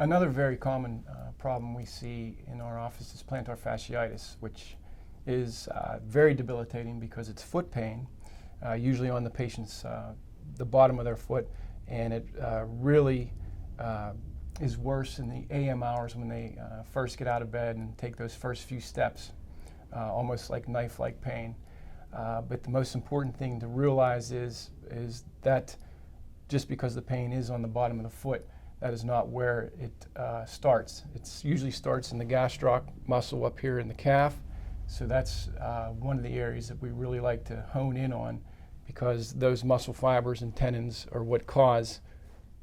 Another very common problem we see in our office is plantar fasciitis, which is very debilitating because it's foot pain, usually on the patient's the bottom of their foot, and it really is worse in the AM hours when they first get out of bed and take those first few steps, almost like knife-like pain. But the most important thing to realize is that just because the pain is on the bottom of the foot, that is not where it starts. It usually starts in the gastroc muscle up here in the calf. So that's one of the areas that we really like to hone in on, because those muscle fibers and tendons are what cause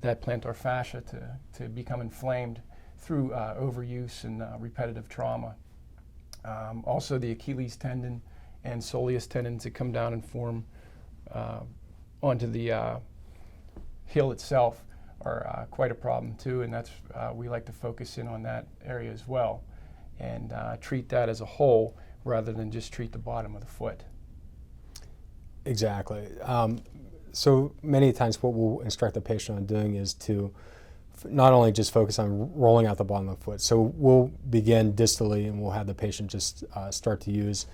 that plantar fascia to become inflamed through overuse and repetitive trauma. Also the Achilles tendon and soleus tendons that come down and form onto the heel itself are quite a problem too, and that's we like to focus in on that area as well and treat that as a whole rather than just treat the bottom of the foot. Exactly. So many times what we'll instruct the patient on doing is to not only just focus on rolling out the bottom of the foot. So we'll begin distally and we'll have the patient just start to use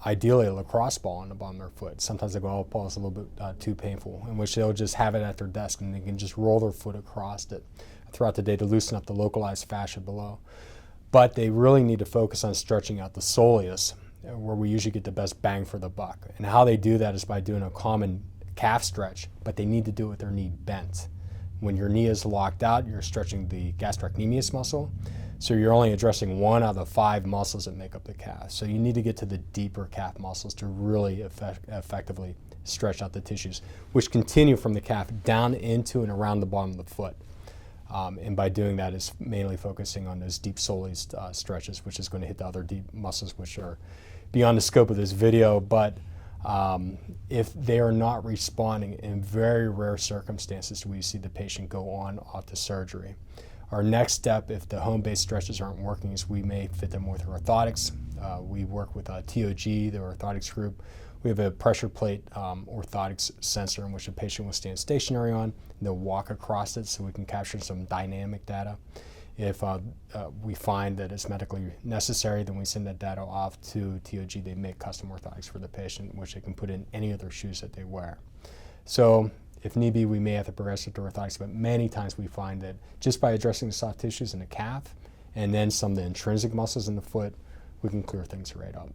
ideally a lacrosse ball on the bottom of their foot. Sometimes they go, oh, ball is a little bit too painful, in which they'll just have it at their desk and they can just roll their foot across it throughout the day to loosen up the localized fascia below. But they really need to focus on stretching out the soleus, where we usually get the best bang for the buck. And how they do that is by doing a common calf stretch, but they need to do it with their knee bent. When your knee is locked out, you're stretching the gastrocnemius muscle. So you're only addressing 1 out of the 5 muscles that make up the calf. So you need to get to the deeper calf muscles to really effectively stretch out the tissues, which continue from the calf down into and around the bottom of the foot. And by doing that, it's mainly focusing on those deep soleus stretches, which is going to hit the other deep muscles, which are beyond the scope of this video. But if they are not responding, in very rare circumstances, we see the patient go on off to surgery. Our next step, if the home-based stretches aren't working, is we may fit them with orthotics. We work with TOG, the orthotics group. We have a pressure plate orthotics sensor in which a patient will stand stationary on, and they'll walk across it so we can capture some dynamic data. If we find that it's medically necessary, then we send that data off to TOG. They make custom orthotics for the patient, which they can put in any of their shoes that they wear. So if need be, we may have to progress it to orthotics, but many times we find that just by addressing the soft tissues in the calf and then some of the intrinsic muscles in the foot, we can clear things right up.